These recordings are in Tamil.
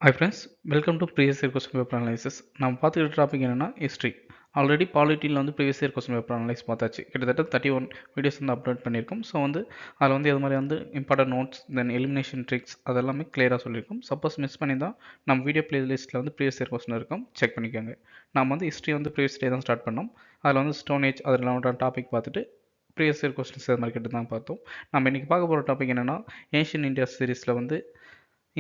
Hi friends, welcome to previous year question paper analysis. நம்ம பார்த்துக்கிட்ட டாபிக் என்னன்னா ஹிஸ்ட்ரி. ஆல்ரெடி பாலிட்டியில் வந்து previous year question paper analyse பார்த்தாச்சு. கிட்டத்தட்ட 31 வீடியோஸ் வந்து அப்லோட் பண்ணியிருக்கோம். ஸோ வந்து அதில் வந்து எது மாதிரி வந்து இம்பார்ட்டன்ட் நோட்ஸ் தென் எலிமினேஷன் ட்ரிக்ஸ் அதெல்லாமே கிளியராக சொல்லியிருக்கோம். சப்போஸ் மிஸ் பண்ணி தான் நம்ம வீடியோ பிளேலிஸ்ட்டில் வந்து ப்ரீவியஸ் இயர் கொஸ்டின் இருக்கும், செக் பண்ணிக்கோங்க. நம்ம வந்து ஹிஸ்ட்ரி வந்து ப்ரீவியஸ் டே தான் ஸ்டார்ட் பண்ணோம். அதில் வந்து ஸ்டோன் ஏஜ் அதில் டாபிக் பார்த்துட்டு ப்ரீவியஸ் இயர் கொஸ்டின்ஸ் அது மாதிரி கிட்ட தான் பார்த்தோம். நம்ம இன்றைக்கி பார்க்க போகிற டாபிக் என்னென்னா ஏன்ஷியன் இந்தியா சீரீஸில் வந்து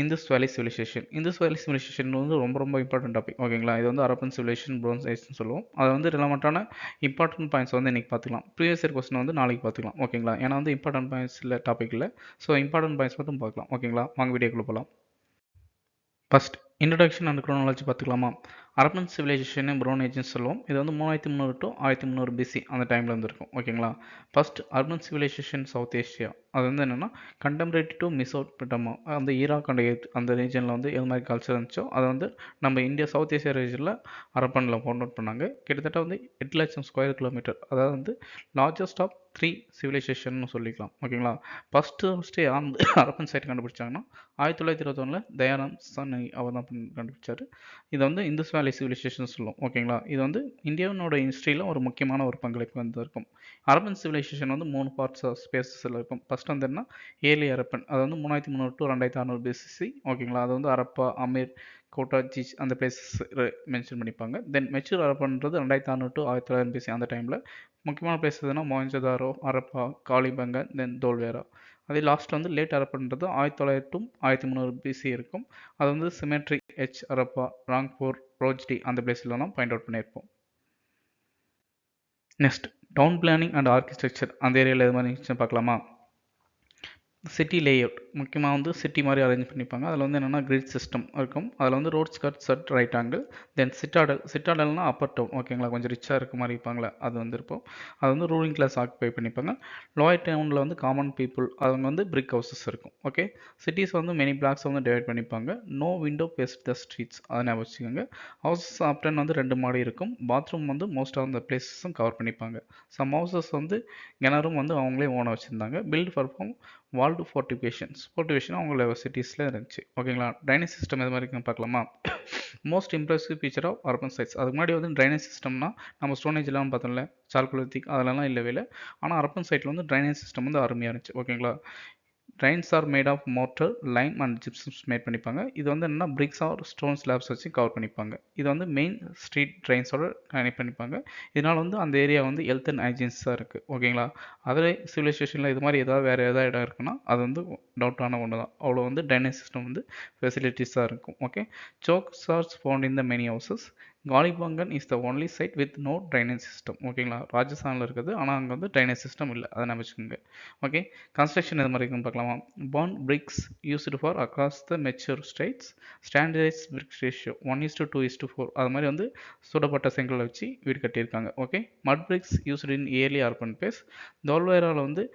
இந்தஸ் வேலி சிவிலைசேஷன். இந்தஸ் வேலி சிவிலைசேஷன் வந்து ரொம்ப இம்பார்ட்டன்ட் டாபிக், ஓகேங்களா? இது வந்து ஹரப்பன் சிவிலைசேஷன், பிரான்ஸ் ஏஜ்னு சொல்லுவோம். அது வந்து ரிலவெண்ட்டான இம்பார்ட்டன்ட் பாயிண்ட்ஸ் வந்து இன்றைக்கி பார்த்துக்கலாம். ப்ரீவியஸ் இயர் கொஸ்டின் வந்து நாளைக்கு பார்த்துக்கலாம், ஓகேங்களா? ஏன்னா வந்து இம்பார்ட்டன்ட் பாயிண்ட்ஸ் இல்லை டாபிக் இல்லை. ஸோ இம்பார்ட்டன்ட் பாயிண்ட்ஸ் மட்டும் பார்க்கலாம், ஓகேங்களா? வாங்க வீடியோக்குள்ளே போகலாம். ஃபர்ஸ்ட் இன்ட்ரடக்ஷன் அண்ட் குரோனாலஜி பார்த்துக்கலாமா? ஹரப்பன் சிவிலைசேஷன் ப்ரௌன் ஏஜ்னு சொல்லுவோம். இது வந்து 3300 to 1300 பிசி அந்த டைமில் வந்துருக்கும், ஓகேங்களா? First urban civilisation south Asia. அது வந்து என்னென்னா கண்டெம்பரரி டு மெசோபொட்டேமியா, அந்த ஈராக் அந்த ரீஜனில் வந்து எது மாதிரி கல்ச்சர் இருந்துச்சோ அதை வந்து நம்ம இந்தியா சவுத் ஏஷியா ரீஜனில் ஹரப்பனில் ஃபவுண்ட் அவுட் பண்ணாங்க. கிட்டத்தட்ட வந்து 8 லட்சம் ஸ்கொயர் கிலோமீட்டர், அதாவது வந்து லார்ஜஸ்ட் ஆஃப் 3 சிவிலைசேஷன் சொல்லிக்கலாம், ஓகேங்களா? ஃபஸ்ட்டு அந்த ஹரப்பன் சைட் கண்டுபிடிச்சாங்கன்னா 1921 தயானந்த் சன் அவர் தான் கண்டுபிடிச்சாரு. இது வந்து இந்தஸ் வேலி சிவிலைசேஷன் சொல்லுவோம், ஓகேங்களா? இது வந்து இந்தியாவோட ஹிஸ்ட்ரியில் ஒரு முக்கியமான ஒரு பங்களிப்பு வந்து இருக்கும். ஹரப்பன் சிவிலைசேஷன் வந்து 3 பார்ட்ஸ் ஸ்பேசஸில் இருக்கும். ஃபர்ஸ்ட் வந்து என்ன, ஏர்லி ஹரப்பன். அது வந்து 3300 to 2600 பிசிசி, ஓகேங்களா? அது வந்து ஹரப்பா, அமீர், கோட்டா, ஜிச் அந்த பிளேசஸ் மென்ஷன் பண்ணிப்பாங்க. தென் மெச்சூர் ஹரப்பன்றது 2600 to 1900 பிசி அந்த டைமில் முக்கியமான பிளேஸ் எதுனா மொஹஞ்சதாரோ, ஹரப்பா, காளிபங்க, தென் தோல்வேரா. அதே லாஸ்ட் வந்து லேட் ஹரப்பன்றது 1900 to 1300 பிசி இருக்கும். அது வந்து சிமெட்ரி, ஹெச் ஹரப்பா, ராங்பூர், ரோஜ்டி அந்த பிளேஸ்லாம் பாயிண்ட் அவுட் பண்ணியிருப்போம். Next down planning and architecture அந்த ஏரியாவில் எது மாதிரி பார்க்கலாமா? சிட்டி லேஅவுட் முக்கியமாக வந்து சிட்டி மாதிரி அரேஞ்ச் பண்ணிப்பாங்க. அதில் வந்து என்னென்னா கிரிட் சிஸ்டம் இருக்கும். அதில் வந்து roads cut set right angle, then சிட்டாடல்னா அப்பர் டவுன், ஓகேங்களா? கொஞ்சம் ரிச்சாக இருக்க மாதிரி இருப்பாங்களே அது வந்து இருப்போம். அது வந்து ரூலிங் கிளாஸ் ஆக்குபை பண்ணிப்பாங்க. லோயர் டவுனில் வந்து காமன் பீப்புள், அவங்க வந்து பிரிக் ஹவுசஸ் இருக்கும், ஓகே? சிட்டிஸ் வந்து மெனி பிளாக்ஸ் வந்து டிவைட் பண்ணிப்பாங்க. No window faced the streets, அதை ஞாபகம் வச்சுக்கோங்க. ஹவுசஸ் ஆப்டன் வந்து 2 மாடி இருக்கும். பாத்ரூம் வந்து மோஸ்ட் ஆஃப் த பிளேஸஸும் கவர் பண்ணிப்பாங்க. சம் ஹவுசஸ் வந்து கிணறும் வந்து அவங்களே ஓன வச்சுருந்தாங்க. பில்ட் பர்ஃபார்ம் வால்டு ஃபோர்ட்டிஃபிகேஷன் அவங்கள சிட்டிஸில் இருந்துச்சு, ஓகேங்களா? ட்ரைனேஜ் சிஸ்டம் எது மாதிரி இருக்குன்னு பார்க்கலாமா? Most impressive feature of urban sites. அதுக்கு முன்னாடி வந்து ட்ரைனேஜ் சிஸ்டம்னா நம்ம ஸ்டோனேஜ்லாம் பார்த்தோம்ல, சால்குலத்திக் அதெல்லாம் இல்லவே இல்லை. ஆனால் அர்பன் சைட்டில் வந்து ட்ரைனேஜ் சிஸ்டம் வந்து அருமையாக இருந்துச்சு, ஓகேங்களா? Drains are made of mortar, lime and gypsums made பண்ணிப்பாங்க. இது வந்து என்னன்னா பிரிக்ஸ் ஆர் ஸ்டோன் ஸ்லாப்ஸ் வச்சு கவர் பண்ணிப்பாங்க. இது வந்து மெயின் ஸ்ட்ரீட் ட்ரைன்ஸோட கனெக்ட் பண்ணிப்பாங்க. இதனால் வந்து அந்த ஏரியா வந்து ஹெல்த் அண்ட் ஹைஜீன்ஸாக இருக்குது, ஓகேங்களா? அதே சிவிலைசேஷனில் இது மாதிரி வேறு ஏதாவது இடம் இருக்குன்னா அது வந்து டவுட்டான ஒன்று தான். அவ்வளோ வந்து ட்ரைனேஜ் சிஸ்டம் வந்து ஃபெசிலிட்டிஸாக இருக்கும், okay? Soaks are found in the many houses. Kalibangan is the only site with no drainage system, ஓகேங்களா? ராஜஸ்தானில் இருக்குது, ஆனால் அங்கே வந்து ட்ரைனேஜ் சிஸ்டம் இல்லை, அதை நம்ம வச்சுக்கோங்க, ஓகே? கன்ஸ்ட்ரக்ஷன் எது மாதிரி இருக்குன்னு பார்க்கலாமா? Burnt bricks used for across the mature states. Standardise brick ratio 1:2:4 அது மாதிரி வந்து சுடப்பட்ட செங்கலை வச்சு வீடு கட்டியிருக்காங்க, okay? Mud bricks used in early urban place. தோல்வேராவில் வந்து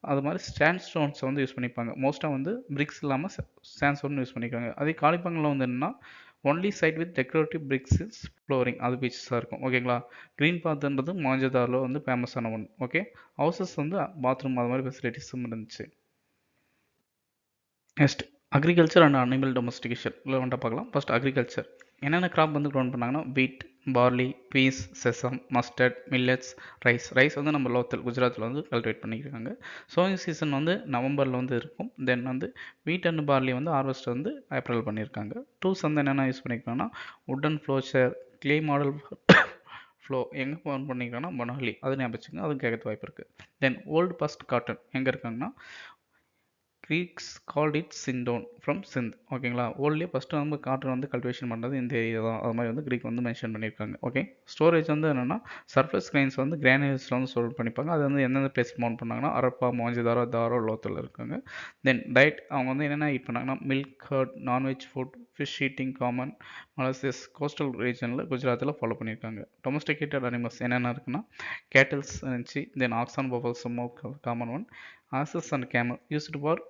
அது மாதிரி ஸ்டாண்ட் ஸ்டோன்ஸை வந்து யூஸ் பண்ணிப்பாங்க. மோஸ்ட்டாக வந்து பிரிக்ஸ் இல்லாமல் ஸ்டாண்ட் ஸ்டோன் யூஸ் பண்ணியிருக்காங்க. அதே காலிபங்கில் வந்து என்னன்னா only site with decorative bricks is flooring, அது பீச்சஸாக இருக்கும், ஓகேங்களா? க்ரீன் பாத்ன்றது மொஹஞ்சதாரோவில் வந்து ஃபேமஸான ஒன்று, ஓகே? ஹவுசஸ் வந்து பாத்ரூம் அது மாதிரி ஃபெசிலிட்டிஸும் இருந்துச்சு. Next agriculture and animal domestication வந்துட்டு பார்க்கலாம். ஃபர்ஸ்ட் அக்ரிகல்ச்சர் என்னென்ன கிராப் வந்து க்ரோன் பண்ணாங்கன்னா wheat, barley, peas, sesame, mustard, millets, rice வந்து நம்ம லோக்கல் குஜராத்தில் வந்து கல்டிவேட் பண்ணியிருக்காங்க. சோயிங் சீசன் வந்து நவம்பரில் வந்து இருக்கும். தென் வந்து வீட் அண்ட் பார்லி வந்து ஹார்வெஸ்ட் வந்து ஏப்ரல் பண்ணியிருக்காங்க. டூல்ஸ் வந்து என்னென்ன யூஸ் பண்ணியிருக்காங்கன்னா உட்டன் ஃப்ளோச்சர், கிளே மாடல் ஃப்ளோ எங்கே ஃபோன் பண்ணியிருக்காங்கன்னா மொனாலி, அது ஞாபகம் வச்சுக்கோங்க, அதுவும் கேட்கறது வாய்ப்பு இருக்குது. தென் ஓல்டு பஸ்ட் காட்டன் எங்கே இருக்காங்கன்னா Greeks called it sindon from Sindh, ஓகேங்களா? ஓல்ட்லேயே ஃபஸ்ட்டு நம்ம காட்டன் வந்து கல்டிவேஷன் பண்ணுறது இந்த ஏரியா தான், அது மாதிரி வந்து க்ரீக் வந்து மென்ஷன் பண்ணியிருக்காங்க, ஓகே? ஸ்டோரேஜ் வந்து என்னென்னா சர்ஃபேஸ் கிரைன்ஸ் வந்து கிரானியூல்ஸில் வந்து ஸ்டோர் பண்ணிப்பாங்க. அது வந்து எந்தெந்த பிளேஸ் மவுண்ட் பண்ணாங்கன்னா அரப்பா, மொஹஞ்சதாரோ, தாரோ, லோத்தல் இருக்காங்க. தென் டயட் அவங்க வந்து என்னென்ன ஈட் பண்ணாங்கன்னா milk, curd, non veg food, fish eating common, மலசியஸ் கோஸ்டல் ரீஜனில் குஜராத்தில் ஃபாலோ பண்ணியிருக்காங்க. டொமஸ்டிகேட்டட் அனிமல்ஸ் என்னென்ன இருக்குன்னா கேட்டல்ஸ் இருந்துச்சு. Then ox and buffaloes common one. Asses and camel used for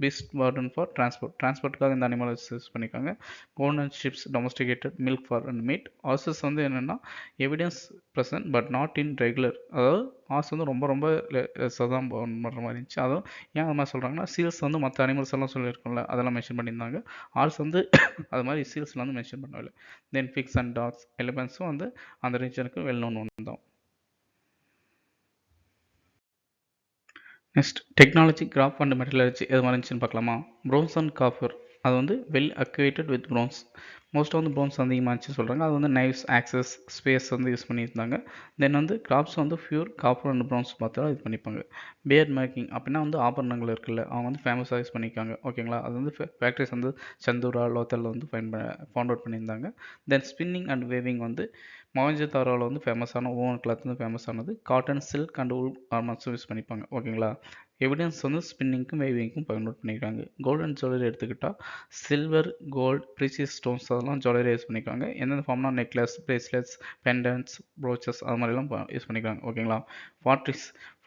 beast burden for டிரான்ஸ்போர்ட்டுக்காக இந்த அனிமல் யூஸ் பண்ணியிருக்காங்க. Golden ships domesticated milk for and meat. Horses வந்து என்னென்னா evidence present but not in regular, அதாவது ஹார்ஸ் வந்து ரொம்ப ரொம்ப தான் பண்ணுற மாதிரி இருந்துச்சு. அதுவும் ஏன் அது மாதிரி சொல்கிறாங்கன்னா சீல்ஸ் வந்து மற்ற அனிமல்ஸ் எல்லாம் சொல்லியிருக்கோம்ல அதெல்லாம் மென்ஷன் பண்ணியிருந்தாங்க. ஹார்ஸ் வந்து அது மாதிரி சீல்ஸ்லாம் வந்து மென்ஷன் பண்ணவில்லை. தென் பிக்ஸ் அண்ட் டாக்ஸ் எலிஃபென்ட்ஸும் வந்து அந்த ரீஜனுக்கு வெல் நோன் ஒன்று தான். Next technology craft and metallurgy எது மாதிரி இருந்துச்சுன்னு பார்க்கலாமா. ப்ரோன்ஸ் அண்ட் காப்பர் அது வந்து வெல் அக்வேட்டட் வித் ப்ரோன்ஸ். மோஸ்ட்டாக வந்து ப்ரோன்ஸ் அதிகமாக இருந்துச்சு சொல்கிறாங்க. அது வந்து நைவ்ஸ் ஆக்சஸ் ஸ்பேஸ் வந்து யூஸ் பண்ணியிருந்தாங்க. தென் வந்து கிராப்ஸ் வந்து ஃபியூர் காப்பர் அண்ட் ப்ரோன்ஸ் பார்த்தா இது பண்ணிப்பாங்க. பியர்ட் மேக்கிங் அப்படின்னா வந்து ஆபரணங்கள் இருக்குல்ல அவங்க வந்து ஃபேமஸாக யூஸ் பண்ணியிருக்காங்க. ஓகேங்களா. அது வந்து ஃபேக்ட்ரிஸ் வந்து சந்தூரா லோத்தலில் வந்து ஃபவுண்ட் அவுட் பண்ணியிருந்தாங்க. தென் ஸ்பின்னிங் அண்ட் வேவிங் வந்து மொஹஞ்சதாரோவில் வந்து ஃபேமஸான ஓவன் கிளாத் வந்து ஃபேமஸானது. காட்டன் சில்க் அண்ட் உல் கார்மெண்ட்ஸும் யூஸ் பண்ணிப்பாங்க. ஓகேங்களா. எவிடன்ஸ் வந்து ஸ்பின்னிங்க்கும் வேவிங்க்கும் பயன்படுத்தி பண்ணியிருக்காங்க. கோல்டு அண்ட் ஜுவல்லரி எடுத்துக்கிட்டால் சில்வர் கோல்டு ப்ரீசியஸ் ஸ்டோன்ஸ் அதெல்லாம் ஜுவல்லரி யூஸ் பண்ணியிருக்காங்க. எந்தெந்த ஃபார்ம்னா நெக்லஸ் பிரேஸ்லெட்ஸ் பெண்டன்ட்ஸ் ப்ரோச்சஸ் அது மாதிரிலாம் யூஸ் பண்ணியிருக்காங்க. ஓகேங்களா.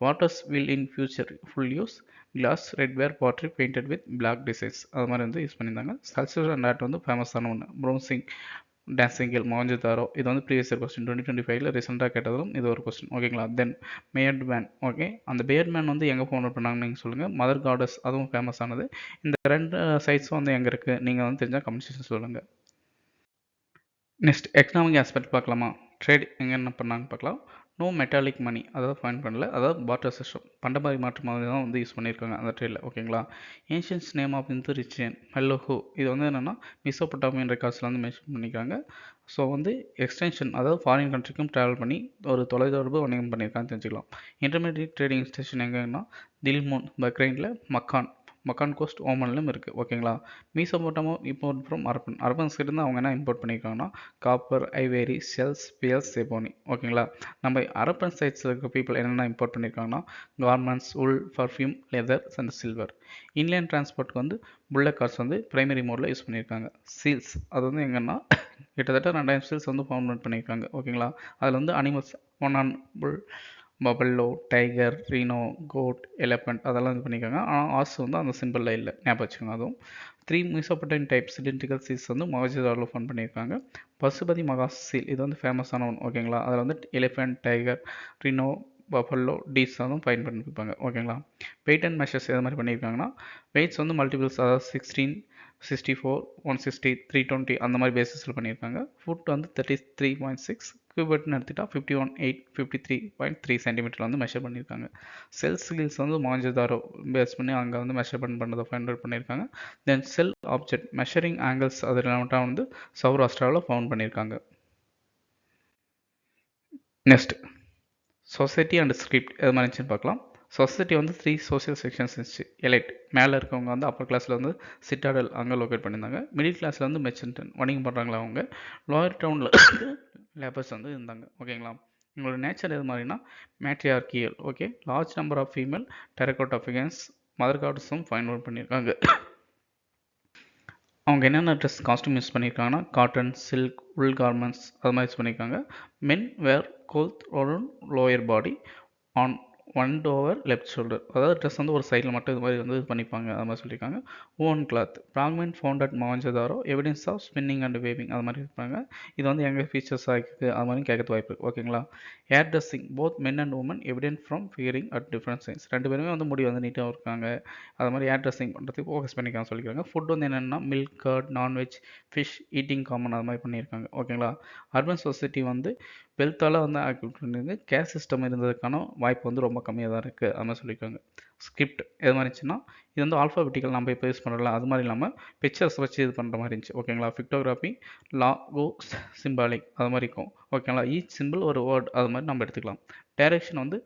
Potter's wheel in future full use glass redware pottery painted with black designs அது மாதிரி வந்து யூஸ் பண்ணியிருந்தாங்க. ஸ்கல்ப்சர் அண்ட் ஆர்ட் வந்து ஃபேமஸான ஒன்று. ப்ரோன்சிங் டான்சிங்கில் மொஹஞ்சதாரோ இது வந்து ப்ரீவியஸ் இயர் கொஸ்டின் 2025 ரீசெண்டாக கேட்டதும் இது ஒரு கொஸ்டின். ஓகேங்களா. தென் பேர்ட் மேன். ஓகே, அந்த பேர்ட் மேன் வந்து எங்கே ஃபவுண்ட் பண்ணாங்கன்னு நீங்கள் சொல்லுங்கள். மதர் காடஸ் அதுவும் ஃபேமஸ் ஆனது. இந்த ரெண்டு சைட்ஸும் வந்து எங்கே இருக்குது நீங்கள் வந்து தெரிஞ்சால் கமெண்ட் செக்ஷன் சொல்லுங்கள். நெக்ஸ்ட் எக்கனாமிக் ஆஸ்பெக்ட் பார்க்கலாமா. ட்ரேட் எங்கே என்ன பண்ணாங்கன்னு பார்க்கலாம். நோ மெட்டாலிக் மணி அதாவது ஃபைன் பண்ணல, அதாவது பார்ட்டர் சிஸ்டம் பண்டமாரி மாற்று மாதிரி தான் வந்து யூஸ் பண்ணியிருக்காங்க அந்த ட்ரேடில். ஓகேங்களா. ஏன்ஷியன்ஸ் நேம் ஆஃப் இந்த ரிச்சியன் ஹெல்லோஹோ இது வந்து என்னென்னா மிசோபட்டாமியன் ரெக்கார்ட்ஸில் வந்து மென்ஷன் பண்ணியிருக்காங்க. ஸோ வந்து எக்ஸ்டென்ஷன் அதாவது ஃபாரின் கண்ட்ரிக்கும் ட்ராவல் பண்ணி ஒரு தொலைத்தொடர்பு வணிகம் பண்ணியிருக்கான்னு தெரிஞ்சுக்கலாம். இன்டர்மீடியட் ட்ரேடிங் ஸ்டேஷன் எங்கன்னா தில்மோன் பக்ரைனில் மக்கான் கோஸ்ட் ஓமன்லும் இருக்குது. ஓகேங்களா. மீசோபோட்டாமோ இம்போர்ட் ஃப்ரம் அரபன்ஸ் கிட்ட அவங்க என்ன இம்போர்ட் பண்ணியிருக்காங்கன்னா காப்பர் ஐவேரி ஷெல்ஸ் பியல்ஸ் செபோனி. ஓகேங்களா. நம்ம அரபன் சைட்ஸில் இருக்க பீப்புள் என்னென்ன இம்போர்ட் பண்ணியிருக்காங்கன்னா garments wool perfume leather and silver. Inland டிரான்ஸ்போர்ட்டுக்கு வந்து புல்லட் கார்ஸ் வந்து பிரைமரி மோடில் யூஸ் பண்ணியிருக்காங்க. சீல்ஸ் அது வந்து எங்கன்னா கிட்டத்தட்ட 2000 சீல்ஸ் வந்து ஃபவுண்ட் பண்ணியிருக்காங்க. ஓகேங்களா. அதில் வந்து அனிமல்ஸ் புல் பபல்லோ டைகர் ரீனோ கோட் எலஃபண்ட் அதெல்லாம் இது பண்ணியிருக்காங்க. ஆனால் ஆஸ் வந்து அந்த சிம்பிளில் இல்லை, ஞாபகம் வச்சுக்கோங்க. அதுவும் 3 மீசோபொட்டேமியன் டைப் சிலிண்ட்ரிக்கல் சீல்ஸ் வந்து மொஹஞ்சதாரோவில் ஃபவுண்ட் பண்ணியிருக்காங்க. பசுபதி மகா சீல் இது வந்து ஃபேமஸான ஒன்று. ஓகேங்களா. அதில் வந்து elephant tiger rhino buffalo these தான் ஃபைன் பண்ணியிருப்பாங்க. ஓகேங்களா. வெயிட் அண்ட் மெஷர்ஸ் எது மாதிரி பண்ணியிருக்காங்கன்னா வெயிட்ஸ் வந்து மல்டிபிள்ஸ் அதாவது 16 64 160 320 அந்த மாதிரி பேசிஸில் பண்ணியிருக்காங்க. ஃபுட் வந்து 33.6 கியூபட்னு எடுத்துகிட்டா 51.8 53.3 சென்டிமீட்டரில் வந்து மெஷர் பண்ணியிருக்காங்க. செல் ஸ்கில்ஸ் வந்து மொஹஞ்சதாரோ பேஸ் பண்ணி அங்கே வந்து மெஷர்மெண்ட் பண்ணதை ஃபைண்ட் அவுட் பண்ணியிருக்காங்க. தென் செல் ஆப்ஜெக்ட் மெஷரிங் ஆங்கிள்ஸ் அது ரிலேட்டடாக வந்து சௌராஷ்டிராவில் ஃபவுண்ட் பண்ணியிருக்காங்க. நெக்ஸ்ட் சொசைட்டி அண்ட் ஸ்கிரிப்ட் எது மாதிரி இருந்துச்சுன்னு பார்க்கலாம். சொசைட்டி வந்து 3 சோஷியல் செக்ஷன்ஸ் இருந்துச்சு. எலைட் மேலே இருக்கவங்க வந்து அப்பர் கிளாஸில் வந்து சிட்டாடல் அங்கே லொக்கேட் பண்ணியிருந்தாங்க. மிடில் கிளாஸில் வந்து மெச்சன்டன் வணிகம் பண்ணுறாங்களா அவங்க. லோயர் டவுனில் லேபர்ஸ் வந்து இருந்தாங்க. ஓகேங்களா. உங்களோட நேச்சர் எது மாதிரினா matriarchal. Okay, large number of female terracotta figures mother கார்ட்ஸும் ஃபைண்ட் அவுட் பண்ணியிருக்காங்க. அவங்க என்னென்ன ட்ரெஸ் காஸ்ட்யூம் யூஸ் பண்ணியிருக்காங்கன்னா காட்டன் சில்க் உல் கார்மெண்ட்ஸ் அது மாதிரி யூஸ் பண்ணியிருக்காங்க. Men wear cloth lower body on one over left shoulder, அதாவது ட்ரெஸ் வந்து ஒரு சைடில் மட்டும் இது மாதிரி வந்து இது பண்ணிப்பாங்க அது மாதிரி சொல்லியிருக்காங்க. One cloth fragment found at Mohenjodaro evidence of spinning and weaving அது மாதிரி இருப்பாங்க. இது வந்து எங்கள் ஃபீச்சர்ஸாக இருக்குது அது மாதிரி கேட்கறது வாய்ப்பு இருக்குது. ஓகேங்களா. Hairdressing both men and women evident from figuring at different signs. ரெண்டு பேருமே வந்து முடி வந்து நீட்டாக இருக்காங்க அது மாதிரி ஹேர் ட்ரெஸ்ஸிங் பண்ணுறதுக்கு ஃபோக்கஸ் பண்ணிக்காங்க சொல்லியிருக்காங்க. ஃபுட் வந்து என்னென்னா milk curd non veg fish eating common அது மாதிரி பண்ணியிருக்காங்க. ஓகேங்களா. அர்பன் சொசைட்டி வந்து வெல்த்தால் வந்து ஆக்டிவேட் பண்ணியிருக்கு. கேஸ் சிஸ்டம் இருந்ததுக்கான வாய்ப்பு வந்து ரொம்ப கம்மியாக தான் இருக்குது அது மாதிரி சொல்லியிருக்காங்க. ஸ்கிரிப்ட் எது மாதிரி இருந்துச்சுன்னா இது வந்து ஆல்ஃபாபெட்டிக்கல் நம்ம இப்போ யூஸ் பண்ணுறல அது மாதிரி இல்லாமல் பிக்சர்ஸ் வச்சு இது பண்ணுற மாதிரி இருந்துச்சு. ஓகேங்களா. பிக்டோகிராஃபி லாகோ சிம்பாலிக் அது மாதிரி இருக்கும். ஓகேங்களா. ஈச் சிம்பிள் ஒரு வேர்ட் அது மாதிரி நம்ம எடுத்துக்கலாம். டைரக்ஷன் வந்து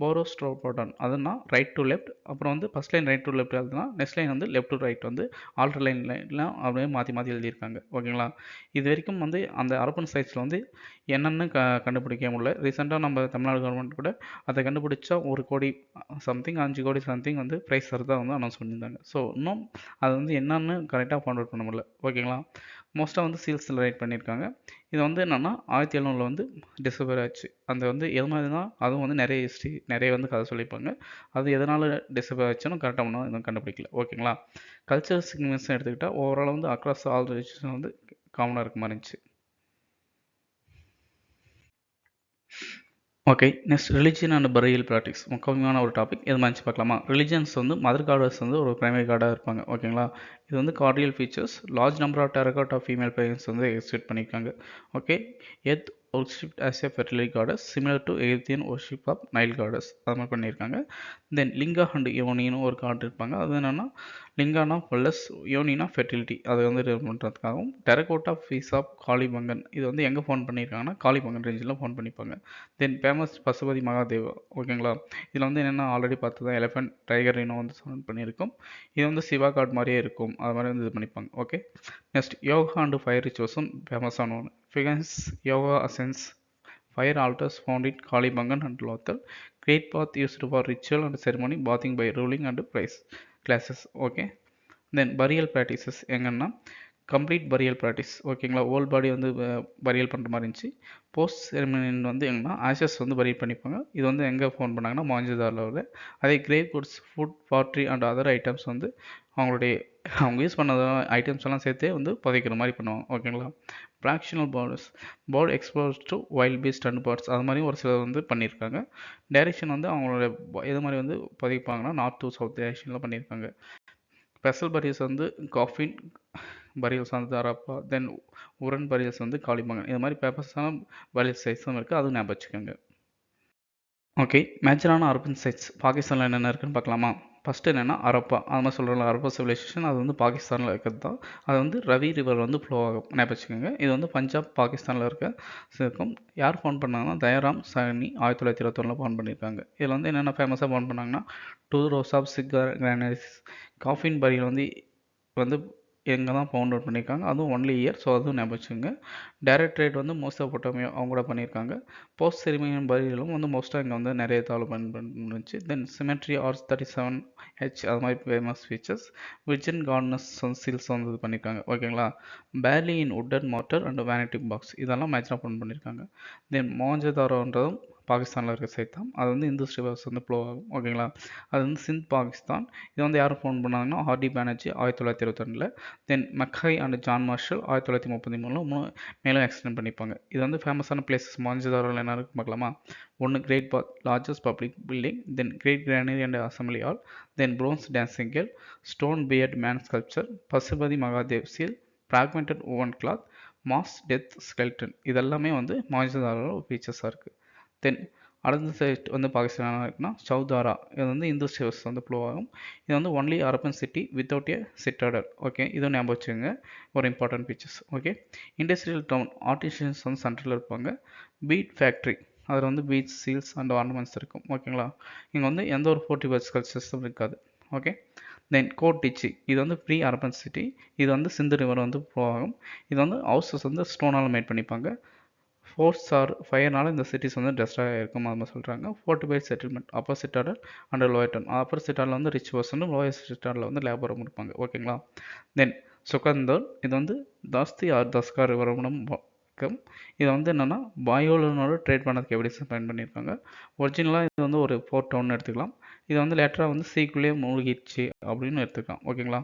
போரோஸ்ட்ரோபோடன் அதுனா ரைட் டு லெஃப்ட், அப்புறம் வந்து first line right to left எழுதுனா நெக்ஸ்ட் லைன் வந்து லெஃப்ட் டு ரைட் வந்து ஆல்டர் லைன்லாம் அப்படியே மாற்றி எழுதியிருக்காங்க. ஓகேங்களா. இது வரைக்கும் வந்து அந்த அரபன் சைட்ஸில் வந்து என்னென்னு கண்டுபிடிக்க முடியல. ரீசெண்டாக நம்ம தமிழ்நாடு கவர்மெண்ட் கூட அதை கண்டுபிடிச்சா 1 கோடி சம்திங் 5 கோடி சம்திங் வந்து ப்ரைஸ் தரதாக வந்து அனௌன்ஸ் பண்ணியிருந்தாங்க. ஸோ இன்னும் அது வந்து என்னென்னு கரெக்டாக ஃபவுண்ட் அவுட் பண்ண முடியல. ஓகேங்களா. மோஸ்ட்டாக வந்து சீல்ஸில் ரைட் பண்ணியிருக்காங்க. இது வந்து என்னென்னா 1700 வந்து டிசம்பர் ஆச்சு. அந்த வந்து எது மாதிரினா அதுவும் வந்து நிறைய ஹிஸ்ட்ரி நிறைய வந்து கதை சொல்லியிருப்பாங்க. அது எதனால் டிசம்பர் ஆச்சுன்னு கரெக்டாக ஒன்றும் எதுவும் கண்டுபிடிக்கல. ஓகேங்களா. கல்ச்சரல் சிக்னிஃபிகன்ஸ் எடுத்துக்கிட்டால் ஓவரால் வந்து அக்ராஸ் ஆல் ரிலிஜியன் வந்து காமனாக இருக்க மாதிரி இருந்துச்சு. Okay, next religion and burial practice முக்கியமான ஒரு டாபிக். எது மாதிரி பார்க்கலாமா. ரிலிஜியன்ஸ் வந்து மதர் காடர்ஸ் வந்து ஒரு பிரைமரி கார்டாக இருப்பாங்க. ஓகேங்களா. இது வந்து கார்டியல் features large number of terracotta female parents வந்து எக்ஸ்பெக்ட் பண்ணியிருக்காங்க. ஓகே, எத் worshipped as a fertility goddess similar to Egyptian worship of Nile goddess அது மாதிரி பண்ணியிருக்காங்க. தென் லிங்கா அண்ட் யோனின்னு ஒரு கார்டு இருப்பாங்க. அது என்னென்னா லிங்கானா ப்ளஸ் யோனினா ஃபெர்டிலிட்டி அதை வந்து ரெஃபர் பண்ணுறதுக்காகவும் டெரகோட்டா ஃபீஸ் ஆஃப் காளிபங்கன் இது வந்து எங்கே ஃபோன் பண்ணியிருக்காங்கன்னா காளிபங்கன் ரேஞ்சில் ஃபோன் பண்ணிப்பாங்க. Then famous Pashupati Mahadeva. ஓகேங்களா. இதில் வந்து என்னென்னா ஆல்ரெடி பார்த்து தான் எலிஃபென்ட் டைகர் இன்னும் வந்து சவுண்ட் பண்ணியிருக்கோம். இது வந்து சிவா கார்டு மாதிரியே இருக்கும். அது மாதிரி வந்து இது பண்ணிப்பாங்க. Okay, next yoga and fire ரிச்சுவல்ஸும் ஃபேமஸான ஒன்று. ஃபிகன்ஸ் yoga asanas fire altars found in Kalibangan and Lothal. Great bath used for ritual and ceremony, bathing by ruling and price classes. Okay. Then burial practices எங்கன்னா கம்ப்ளீட் பரியல் ப்ராக்டிஸ். ஓகேங்களா. ஓல் பாடி வந்து பரியல் பண்ணுற மாதிரி இருந்துச்சு. போஸ்ட் செரிமனி வந்து எங்கன்னா ஆஷஸ் வந்து பரியல் பண்ணிப்பாங்க. இது வந்து எங்கே ஃபோன் பண்ணாங்கன்னா மாஞ்சதாரில். அதே grave goods food pottery and other items வந்து அவங்க யூஸ் பண்ண ஐட்டம்ஸ் எல்லாம் சேர்த்தே வந்து புதைக்கிற மாதிரி பண்ணுவாங்க. ஓகேங்களா. Fractional burial expose to wild beast and birds அது மாதிரி ஒரு சிலர் வந்து பண்ணியிருக்காங்க. டைரெக்ஷன் வந்து அவங்களோட எது மாதிரி வந்து புதைப்பாங்கன்னா நார்த் டு சவுத் டைரெக்ஷனில் பண்ணியிருக்காங்க. ஸ்பெஷல் பரியல்ஸ் வந்து காஃபின் பரியல்ஸ் வந்து அரப்பா, தென் உரன் பரியல்ஸ் வந்து காளிமங்கன். இது மாதிரி பேப்பர்ஸான பரியல் சைட்ஸும் இருக்குது. அதுவும் ஞாபகம் வச்சுக்கோங்க. ஓகே, மேஜரான அர்பன் சைட்ஸ் பாகிஸ்தானில் என்னென்ன இருக்குன்னு பார்க்கலாமா. ஃபஸ்ட்டு என்னென்னா அரப்பா. அது மாதிரி சொல்கிறோம்ல அரப்பா சிவிலைசேஷன் அது வந்து பாகிஸ்தானில் இருக்கிறது தான். அது வந்து ரவி ரிவர் வந்து ஃப்ளோ ஆகும். ஞாபகம் வச்சுக்கோங்க. இது வந்து பஞ்சாப் பாகிஸ்தானில் இருக்கும். யார் ஃபோன் பண்ணாங்கன்னா தயாராம் சாஹ்னி 1921 ஃபோன் பண்ணியிருக்காங்க. இதில் வந்து என்னென்ன ஃபேமஸாக ஃபோன் பண்ணாங்கன்னா 2 rows of cigar granaries coffin burial வந்து எங்கே தான் ஃபவுண்ட் அவுட் பண்ணியிருக்காங்க. அதுவும் ஒன்லி இயர். ஸோ அதுவும் ஞாபகம் வச்சுக்கோங்க. டைரக்ட் ரைட் வந்து மோஸ்டோபொட்டாமியா அவங்க கூட பண்ணியிருக்காங்க. போஸ்ட் செரிமனியல் பரியலும் வந்து மோஸ்ட்டாக இங்கே வந்து நிறைய தாள் பண்ணிருந்துச்சு. தென் சிமெட்ரி R37H அது மாதிரி ஃபேமஸ் ஃபீச்சர்ஸ். விர்ஜின் கார்டனஸ் சீல்ஸ் வந்து இது பண்ணியிருக்காங்க. ஓகேங்களா. Barely in wooden mortar and vanity box இதெல்லாம் மேட்சாக பண்ணியிருக்காங்க. தென் மோஞ்சதாரோன்றதும் பாகிஸ்தானில் இருக்க சைட் தான். அது வந்து இந்துஸ் ரிவர்ஸ் வந்து ஃப்ளோ ஆகும். ஓகேங்களா. அது வந்து சிந்த் பாகிஸ்தான். இது வந்து யார் ஃபோன் பண்ணாங்கன்னா R D Banerji 1922. Then Mackay and John Marshall 1933 மேலும் எக்ஸ்டெண்ட் பண்ணிப்பாங்க. இது வந்து ஃபேமஸான பிளேசஸ் மாஞ்சதாரோவில் என்ன இருக்கு பார்க்கலாமா. ஒன்று great bath largest public building, then great granary and assembly hall, then bronze dancing girl, stone beard man sculpture, Pashupati Mahadev seal, fragmented woven cloth, mass death skeleton இதெல்லாமே வந்து மாஞ்சதாரோட ஃபீச்சர்ஸாக இருக்குது. தென் அடுத்த சைட் வந்து பாகிஸ்தான் இருக்குன்னா சௌதாரா. இது வந்து இந்து ஷேர்ஸ் வந்து ஃப்ளோ ஆகும். இது வந்து only Harappan city without a citadel. Okay, இதுவும் ஞாபகம் வச்சுங்க. ஒரு important features. Okay, industrial town artisans வந்து சென்ட்ரலில் இருப்பாங்க. பீட் ஃபேக்ட்ரி அதில் வந்து பீட்ஸ் சீல்ஸ் அண்ட் ஆர்னமெண்ட்ஸ் இருக்கும். ஓகேங்களா. இங்கே வந்து எந்த ஒரு ஃபோர்ட்டிவர்ஸ்கல் சிஸ்டம் இருக்காது. ஓகே, தென் கோட் டிச்சி இது வந்து ப்ரீ அரபன் சிட்டி. இது வந்து சிந்து ரிவர் வந்து ஃப்ளோ ஆகும். இது வந்து ஹவுசஸ் வந்து ஸ்டோனால் மேட் பண்ணிப்பாங்க. ஃபோர்ஸ் ஆர் ஃபயர்னால இந்த சிட்டிஸ் வந்து டெஸ்ட்ராய் ஆகிருக்கும் அது மாதிரி சொல்கிறாங்க. Fortified settlement upper citadel and lower town. Upper citadel வந்து ரிச் பர்சனும் லோயர் சிட்டாடில் வந்து லேபரும் இருப்பாங்க. ஓகேங்களா. தென் சுகந்தர் இது வந்து தாஸ்தி ஆர் தஸ்கார் வரமுடம் இது வந்து என்னென்னா பாயோலனோட ட்ரேட் பண்ணதுக்கு எப்படி ஸ்பெண்ட் பண்ணியிருக்காங்க. ஒரிஜினலாக இது வந்து ஒரு ஃபோர்ட் டவுன் எடுத்துக்கலாம். இது வந்து லேட்டராக வந்து சீக்குள்ளேயே மூழ்கிடுச்சு அப்படின்னு எடுத்துக்கலாம். ஓகேங்களா.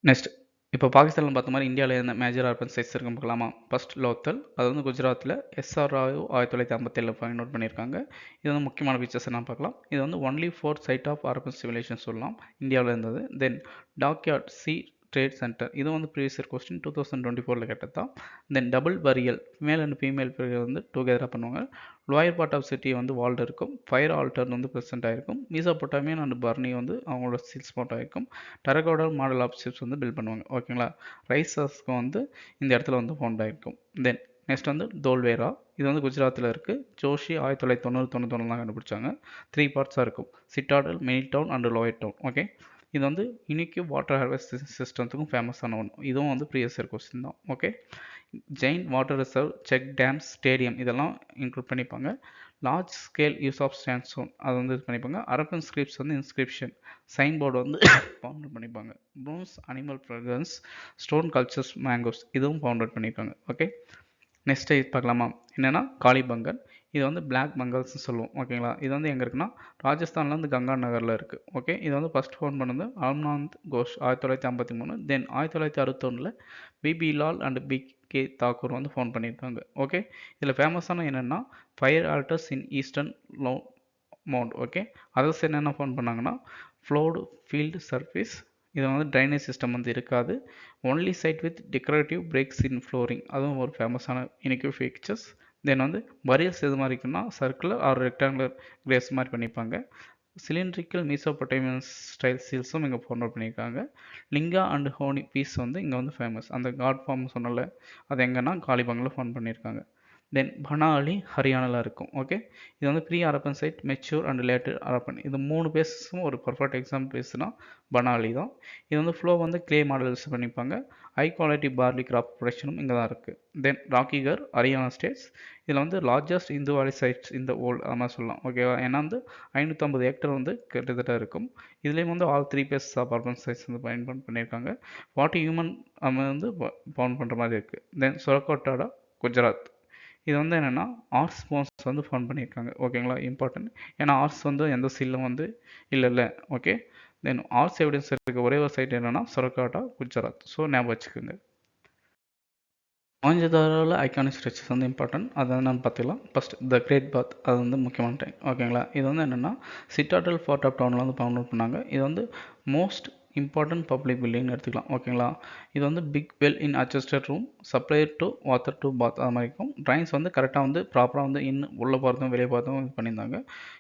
நெக்ஸ்ட் இப்போ பாகிஸ்தானில் பார்த்த மாதிரி இந்தியாவில் என்ன மேஜர் அர்பன் சைட்ஸ் இருக்குன்னு பார்க்கலாமா. ஃபர்ஸ்ட் லோத்தல் அது வந்து குஜராத்தில் SR ராவ் 1957 ஃபைண்ட் அவுட் பண்ணியிருக்காங்க. இது வந்து முக்கியமான ஃபீச்சர்ஸ் என்ன பார்க்கலாம். இது வந்து only 4 site of urban civilisation சொல்லலாம் இந்தியாவில் இருந்தது. Then dockyard sea trade centre இது வந்து ப்ரீவியஸ் இயர் கொஸ்டின் 2024 கேட்டது தான். தென் டபுள் பரியல் மேல் அண்ட் ஃபீமேல் வந்து டுகெதராக பண்ணுவாங்க. லோயர் பார்ட் ஆஃப் சிட்டி வந்து வால்டு இருக்கும். ஃபயர் ஆல்டர் வந்து ப்ரெசென்ட் ஆகிருக்கும். மீசோபொட்டாமியன் அண்ட் பர்னி வந்து அவங்களோட சீல் ஸ்பாட் ஆகிருக்கும். டெரகோடா மாடல் ஆஃப் ஷிப்ஸ் வந்து பில்ட் பண்ணுவாங்க. ஓகேங்களா. ரைசர்ஸ்க்கு வந்து இந்த இடத்துல வந்து ஃபவுண்ட் ஆகிருக்கும். தென் நெக்ஸ்ட் வந்து தோல்வேரா இது வந்து குஜராத்தில் இருக்குது. ஜோஷி 1990-91 தான் கண்டுபிடிச்சாங்க. 3 பார்ட்ஸாக இருக்கும். Citadel, mini town and lower town. Okay, இது வந்து யூனிக் வாட்டர் ஹார்வெஸ்ட் சிஸ்டத்துக்கும் ஃபேமஸான ஒன்று. இதுவும் வந்து ப்ரீவியஸ் இயர் கொஸ்டின் தான். Okay, giant water reserve, check dams, stadium இதெல்லாம் இன்க்ளூட் பண்ணிப்பாங்க. Large scale use of sandstone அது வந்து இது பண்ணிப்பாங்க. அரப்பன் ஸ்கிரிப்ட்ஸ் வந்து இன்ஸ்கிரிப்ஷன் சைன் போர்டு வந்து பவுண்டட் பண்ணிப்பாங்க. Bronze animal fragrance stone cultures mangoes இதுவும் பவுண்டட் பண்ணியிருக்காங்க. ஓகே, நெக்ஸ்ட் இது பார்க்கலாமா, என்னென்னா காளிபங்கன். இது வந்து பிளாக் பங்கல்ஸ்னு சொல்லுவோம். ஓகேங்களா, இது வந்து எங்கே இருக்குன்னா ராஜஸ்தானில் வந்து கங்கா நகரில் இருக்குது. ஓகே, இது வந்து ஃபஸ்ட் ஃபோன் பண்ணது ஆம்னாந்த் கோஷ் 1953. Then 1961 B B Lal and B K. Thakur வந்து ஃபோன் பண்ணியிருக்காங்க. ஓகே, இதில் ஃபேமஸான என்னென்னா fire altars in eastern low mound. Okay, others என்னென்ன ஃபோன் பண்ணாங்கன்னா ஃப்ளோடு ஃபீல்டு சர்ஃபேஸ், இது வந்து ட்ரைனேஜ் சிஸ்டம் வந்து இருக்காது. Only site with decorative bricks in flooring, அதுவும் ஒரு ஃபேமஸான யூனிக் ஃபீச்சர்ஸ். தென் வந்து பரியல்ஸ் எது மாதிரி இருக்குன்னா சர்க்குலர் ஆர் ரெக்டாங்குலர் கிரேஸ் மாதிரி பண்ணியிருப்பாங்க. சிலிண்ட்ரிக்கல் மீசோபொட்டேமியன் ஸ்டைல் சீல்ஸும் இங்கே ஃபவுண்ட் அவுட் பண்ணியிருக்காங்க. லிங்கா அண்ட் ஹோனி பீஸ் வந்து இங்கே வந்து ஃபேமஸ். அந்த காட் ஃபார்ம் சொன்னல அது எங்கன்னா காளிபங்கில் ஃபவுண்ட் பண்ணியிருக்காங்க. தென் பனாலி ஹரியானாவில் இருக்கும். ஓகே, இது வந்து pre Harappan site, mature and later Harappan, இது 3 பேஸஸும் ஒரு பர்ஃபெக்ட் எக்ஸாம்பிள் பேசுனா பனாலி தான். இது வந்து ஃப்ளோ வந்து கிளே மாடல்ஸ் பண்ணிப்பாங்க. ஹை குவாலிட்டி பார்லி கிராப் ப்ரொடக்ஷனும் இங்கே தான் இருக்குது. தென் ராக்கிகர் ஹரியானா ஸ்டேட்ஸ், இதில் வந்து லார்ஜஸ்ட் இந்து வேலி சைட்ஸ் இந்த ஓல்டு அது மாதிரி சொல்லலாம். ஓகேவா, ஏன்னா வந்து 550 ஹெக்டர் வந்து கிட்டத்தட்ட இருக்கும். இதுலேயும் வந்து all 3 phase of urban sites வந்து பயன்படுத்தி பண்ணியிருக்காங்க. 40 ஹியூமன் நம்ம வந்து பவுண்ட் பண்ணுற மாதிரி இருக்குது. தென் சொரக்கோட்டாடா குஜராத், இது வந்து என்னென்னா ஆர்ட்ஸ் ஸ்போன்ஸ் வந்து ஃபோன் பண்ணியிருக்காங்க. ஓகேங்களா, இம்பார்ட்டன்ட், ஏன்னா ஆர்ட்ஸ் வந்து எந்த சீலும் வந்து இல்லை. ஓகே, தென் ஆர்ட்ஸ் எவிடன்ஸ் இருக்க ஒரே ஒரு சைட் என்னென்னா சொரக்காட்டா குஜராத். ஸோ ஞாபகம் வச்சுக்கோங்க. மொஹஞ்சதாரோவில் ஐகானிக் ஸ்ட்ரக்சர்ஸ் வந்து இம்பார்ட்டன்ட், அதை வந்து நம்ம பார்த்துக்கலாம். ஃபஸ்ட் த கிரேட் பாத், அது வந்து முக்கியமான டைம். ஓகேங்களா, இது வந்து என்னென்னா சிட்டாடல் ஃபோர்ட் ஆஃப் டவுனில் வந்து ஃபவுண்ட் அவுட் பண்ணாங்க. இது வந்து மோஸ்ட் இம்பார்ட்டன்ட் பப்ளிக் பில்டிங்னு எடுத்துக்கலாம். ஓகேங்களா, இது வந்து big well in adjusted room, supply to water to bath அது மாதிரி இருக்கும். ட்ரைன்ஸ் வந்து கரெக்டாக வந்து ப்ராப்பராக வந்து உள்ளே போகிறதும் வெளியே போகிறதும் இது பண்ணியிருந்தாங்க.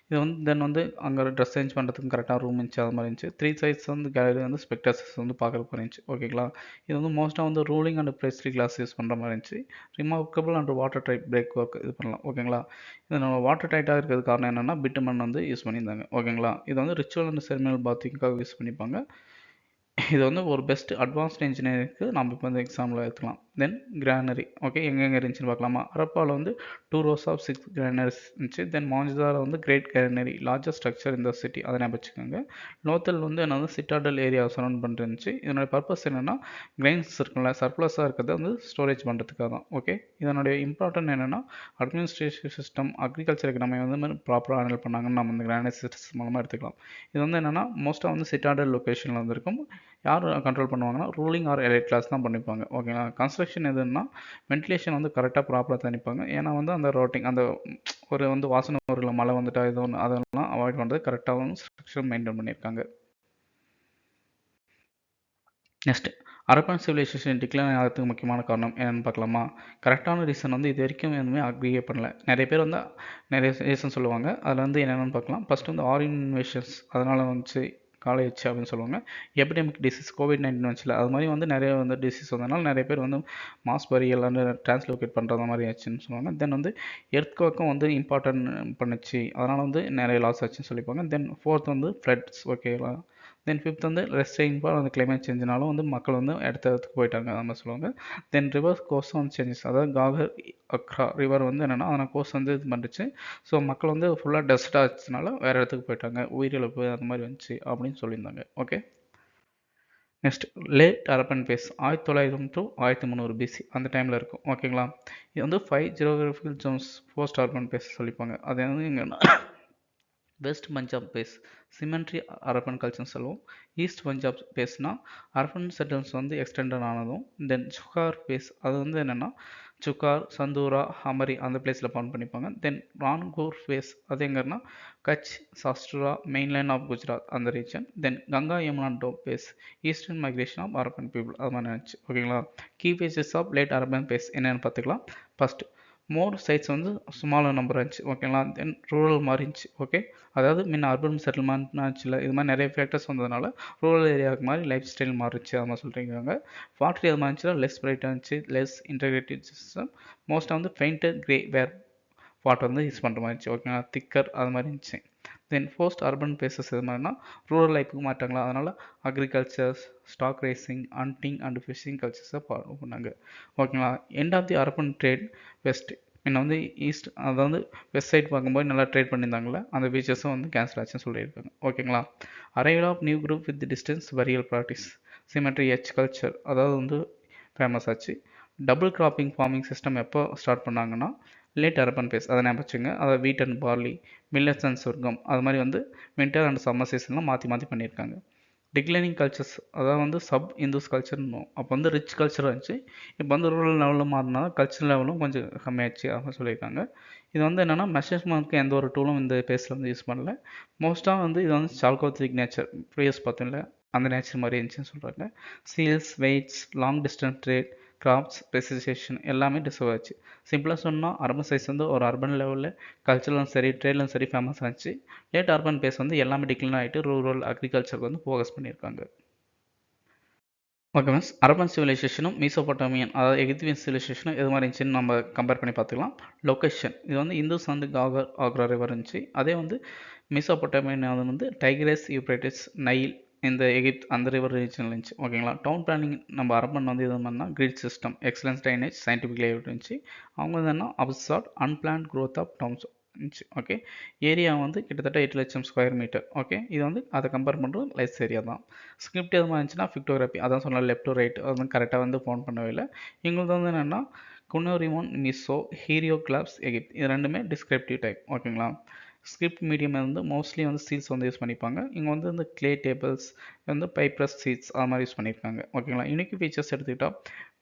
இது வந்து தென் வந்து அங்கே ட்ரெஸ் சேஞ்ச் பண்ணுறதுக்கு கரெக்டாக ரூம் இருந்துச்சு, அது மாதிரி இருந்துச்சு. 3 சைட்ஸ் வந்து கேலரி வந்து ஸ்பெக்டர்ஸ் வந்து பார்க்குறதுக்கு இருந்துச்சு. ஓகேங்களா, இது வந்து மோஸ்ட்டாக வந்து ruling and priestly class use பண்ணுற மாதிரி இருந்துச்சு. Remarkable and watertight brickwork இது பண்ணலாம். ஓகேங்களா, இது நம்ம வாட்டர் டைட்டாக இருக்கிறது காரணம் என்னென்னா பிட்டுமன் வந்து யூஸ் பண்ணியிருந்தாங்க. ஓகேங்களா, இது வந்து ரிச்சுவல் அண்ட் செரிமனியல் பாத்திங்காக யூஸ் பண்ணிப்பாங்க. இது வந்து ஒரு பெஸ்ட் அட்வான்ஸ்ட் இன்ஜினியருக்கு நம்ம இப்போ வந்து எக்ஸாம்பிள் எடுத்துக்கலாம். தென் கிரானரி, ஓகே, எங்கெங்கே இருந்துச்சுன்னு பார்க்கலாமா. ஹரப்பாவில் வந்து 2 rows of 6 கிரானரிஸ் இருந்துச்சு. தென் மொஹஞ்சதாரோவில் வந்து கிரேட் கிரானரி, லார்ஜஸ்ட் ஸ்ட்ரக்சர் இந்த சிட்டி, அதை ஞாபகம் வச்சுக்கோங்க. லோத்தல் வந்து என்ன சிட்டாடல் ஏரியா சரௌண்ட் பண்ணிருந்துச்சு. இதனுடைய பர்பஸ் என்னென்னா கிரெயின்ஸ் இருக்குல்ல சர்ப்ளஸாக இருக்கிறத வந்து ஸ்டோரேஜ் பண்ணுறதுக்காக தான். ஓகே, இதனுடைய இம்பார்ட்டன்ட் என்னென்னா அட்மினிஸ்ட்ரேஷன் சிஸ்டம், அக்ரிகல்ச்சர் எக்கனாமி வந்து ப்ராப்பராக ஹேண்டில் பண்ணாங்கன்னு நம்ம இந்த கிரானரி சிஸ்டம் மூலமாக எடுத்துக்கலாம். இது வந்து என்னென்னா மோஸ்ட்டாக வந்து சிட்டாடல் லொக்கேஷனில் வந்துருக்கும். யார் கண்ட்ரோல் பண்ணுவாங்கன்னா ரூலிங் ஆர் எலைட் கிளாஸ் தான் பண்ணிப்பாங்க. ஓகேங்களா, கன்ஸ்ட்ரக்ஷன் எதுன்னா வென்டிலேஷன் வந்து கரெக்டாக ப்ராப்பராக தனிப்பாங்க. ஏன்னா வந்து அந்த ரோட்டிங் அந்த ஒரு வந்து வாசனை ஒரு மழை வந்துட்டா இது ஒன்று அதெல்லாம் அவாய்ட் பண்ணுறது கரெக்டாக வந்து ஸ்ட்ரக்சர் மெயின்டைன் பண்ணியிருக்காங்க. நெக்ஸ்ட் அரப்பன் சிவிலைசேஷன் டிக்ளைன் ஆகிறதுக்கு முக்கியமான காரணம் என்னென்னு பார்க்கலாமா. கரெக்டான ரீசன் வந்து இது வரைக்கும் எதுவுமே அக்ரியே பண்ணல. நிறைய பேர் வந்து நிறைய ரீசன் சொல்லுவாங்க. அதில் வந்து என்னென்னு பார்க்கலாம். ஃபஸ்ட்டு வந்து ஆரின் இன்வேஷன்ஸ், அதனால் வந்துச்சு காலேஜ் அப்படின்னு சொல்லுவாங்க. எபிடமிக் டிசீஸ் கோவிட்-19 வந்துச்சுல, அது மாதிரி வந்து நிறைய வந்து டிசீஸ் வந்ததுனால நிறைய பேர் வந்து மாஸ் பரியல் வந்து டிரான்ஸ்லோகேட் பண்ணுற மாதிரி ஆச்சுன்னு சொல்லுவாங்க. தென் வந்து எர்த்குவேக்கும் வந்து இம்பார்ட்டன்ட் பண்ணுச்சு, அதனால் வந்து நிறைய லாஸ் ஆச்சுன்னு சொல்லிப்பாங்க. தென் ஃபோர்த் வந்து ஃப்ளட்ஸ். ஓகேவா, தென் ஃபிஃப்த் வந்து ரெஸ்ட்ரெயின்பால் அந்த கிளைமேட் சேஞ்சினாலும் வந்து மக்கள் வந்து இடத்துக்கு போயிட்டாங்க அந்த மாதிரி சொல்லுவாங்க. தென் ரிவர் கோர்ஸ் வந்து சேஞ்சஸ், அதாவது காகர் அக்ரா ரிவர் வந்து என்னென்னா அதனால் கோர்ஸ் வந்து இது பண்ணிச்சு. ஸோ மக்கள் வந்து ஃபுல்லாக டஸ்ட் ஆச்சுனால வேறு இடத்துக்கு போயிட்டாங்க, உயிரிழப்பு அந்த மாதிரி வந்துச்சு அப்படின்னு சொல்லியிருந்தாங்க. Okay, next late Harappan phase 1900 to 1300 BC அந்த டைமில் இருக்கும். ஓகேங்களா, இது வந்து 5 geographical zones post Harappan phase சொல்லிப்பாங்க. அது வந்து எங்கன்னா west Punjab phase cemetery Harappan கல்ச்சர்னு சொல்லுவோம். ஈஸ்ட் பஞ்சாப் பேஸ்னா அரப்பன் செட்டில்ஸ் வந்து எக்ஸ்டெண்டட் ஆனதும். தென் சுகார் பேஸ், அது வந்து என்னென்னா சுக்கார், சந்தூரா, ஹமரி அந்த பிளேஸில் ஃபவுண்ட் பண்ணிப்பாங்க. தென் ரான்கூர் ஃபேஸ், அது எங்கன்னா கட்ச், சாஸ்ட்ரா, மெயின்லைன் ஆஃப் குஜராத் அந்த region. Then Ganga Yamuna Doab phase, eastern migration of Harappan people அது மாதிரி நினச்சி. ஓகேங்களா, key phases of late Harappan phase என்னென்னு பார்த்துக்கலாம். ஃபஸ்ட்டு மோர் சைட்ஸ் வந்து ஸ்மாலர் நம்பர் இருந்துச்சு. ஓகேங்களா, தென் ரூரல் மாதிரி இருந்துச்சு. ஓகே, அதாவது முன்ன அர்பன் செட்டில்மெண்ட் ஆச்சுல, இது மாதிரி நிறைய ஃபேக்டர்ஸ் வந்ததுனால ரூரல் ஏரியாவுக்கு மாதிரி லைஃப் ஸ்டைல் மாறிச்சு அது மாதிரி சொல்லியிருக்காங்க. வாட்டர் அது மாதிரி இருந்துச்சுன்னா லெஸ் பிரைட்டாக இருந்துச்சு, லெஸ் இன்டெகிரேட்டட் சிஸ்டம். மோஸ்ட்டாக வந்து பெயிண்டட் கிரே வேர் வாட்டர் வந்து யூஸ் பண்ணுற மாதிரி இருந்துச்சு. ஓகேங்களா, திக்கர் அது மாதிரி இருந்துச்சு. தென் போஸ்ட் அர்பன் பிளேசஸ் இது மாதிரினா ரூரல் லைஃபுக்கு மாட்டாங்களா, அதனால் agricultures, stock raising, hunting and fishing கல்ச்சர்ஸை ஃபாலோ பண்ணாங்க. ஓகேங்களா, end of the urban trade west முன்ன வந்து ஈஸ்ட் அதாவது வெஸ்ட் சைட் பார்க்கும்போது நல்லா ட்ரேட் பண்ணியிருந்தாங்களே அந்த பீச்சஸும் வந்து கேன்சல் ஆச்சுன்னு சொல்லியிருக்காங்க. ஓகேங்களா. Arrival of new group with distinct burial practice cemetery H culture அதாவது வந்து ஃபேமஸ் ஆச்சு. டபுள் கிராப்பிங் ஃபார்மிங் சிஸ்டம் எப்போ ஸ்டார்ட் பண்ணாங்கன்னா லேட் அரப்பன் பேஸ் அதை ஞாபகம் வச்சுங்க. அதாவது வீட் அண்ட் பார்லி, மில்லட்ஸ் அண்ட் சொர்க்கம் அது மாதிரி வந்து வின்டர் அண்ட் சம்மர் சீசன்லாம் மாற்றி மாற்றி பண்ணியிருக்காங்க. டிக்ளைனிங் கல்ச்சர்ஸ் அதாவது வந்து சப் இந்துஸ் கல்ச்சர்னு அப்போ வந்து ரிச் கல்ச்சராக இருந்துச்சு. இப்போ வந்து ரூரல் லெவலில் மாறினா கல்ச்சர் லெவலும் கொஞ்சம் கம்மியாச்சு அப்படின்னு சொல்லியிருக்காங்க. இது வந்து என்னென்னா மெஷர்மெண்ட்க்கு எந்த ஒரு டூலும் இந்த பேஸில் வந்து யூஸ் பண்ணல. மோஸ்ட்டாக வந்து இது வந்து சால்கோத்திக் நேச்சர் ப்ரீவியஸ் பார்த்தோம்ல அந்த நேச்சர் மாதிரி இருந்துச்சுன்னு சொல்கிறாங்க. Seals, weights, long distance trade, crops, precision எல்லாமே டிஸ்டர்ப் ஆச்சு. சிம்பிளாக சொன்னால் அர்பன் சைஸ் வந்து ஒரு அர்பன் லெவலில் கல்ச்சரலும் சரி ட்ரேட்லும் சரி ஃபேமஸ் ஆச்சு. லேட் அர்பன் பேஸ் வந்து எல்லாமே டிக்ளைன் ஆகிட்டு ரூரல் அக்ரிகல்ச்சருக்கு வந்து ஃபோக்கஸ் பண்ணியிருக்காங்க. Okay miss. அரபன் சிவிலைசேஷனும் மீசோபொட்டாமியன் அதாவது எகிப்தியன் சிவிலைசேஷனும் எது மாதிரி இருந்துச்சுன்னு நம்ம கம்பேர் பண்ணி பார்த்துக்கலாம். லொக்கேஷன் இது வந்து இந்துஸ் வந்து ஆக்ரா ரிவர் இருந்துச்சு. அதே வந்து மீசோபொட்டாமியன் அது வந்து டைக்ரஸ், யூப்ரேட்டிஸ், நைல் இந்த எகிப்த் அந்த ரிவர் ரீஜனில் இருந்துச்சு. ஓகேங்களா. டவுன் பிளானிங் நம்ம அரபன் வந்து இது மாதிரினா grid system, excellence drainage, scientific layout இருந்துச்சு. அவங்க என்னன்னா absurd unplanned growth of towns இருந்துச்சு. ஓகே. ஏரியா வந்து கிட்டத்தட்ட 8 லட்சம் ஸ்கொயர் மீட்டர். ஓகே. இது வந்து அதை கம்பேர் பண்ணுறது லெஸ் ஏரியா தான். ஸ்கிரிப்ட் எது மாதிரி இருந்துச்சுன்னா ஃபிக்டோகிராஃபி அதான் சொன்னால் லெஃப்ட் டு ரைட் அது வந்து கரெக்டாக வந்து ஃபோன் பண்ணவே இல்லை. எங்களுக்கு வந்து என்னென்னா குனோரிமோன், மிசோ, ஹீரியோகிளாப்ஸ், எகிப்த் இது ரெண்டுமே டிஸ்கிரிப்டிவ் டைப். ஓகேங்களா. ஸ்கிரிப்ட் மீடியம் வந்து மோஸ்ட்லி வந்து சீல்ஸ் வந்து யூஸ் பண்ணிப்பாங்க. இங்கே வந்து இந்த கிளே டேபிள்ஸ் வந்து பைப்ரஸ் சீட்ஸ் அது மாதிரி யூஸ் பண்ணியிருக்காங்க. ஓகேங்களா. யூனிக் ஃபீச்சர்ஸ் எடுத்துக்கிட்டால்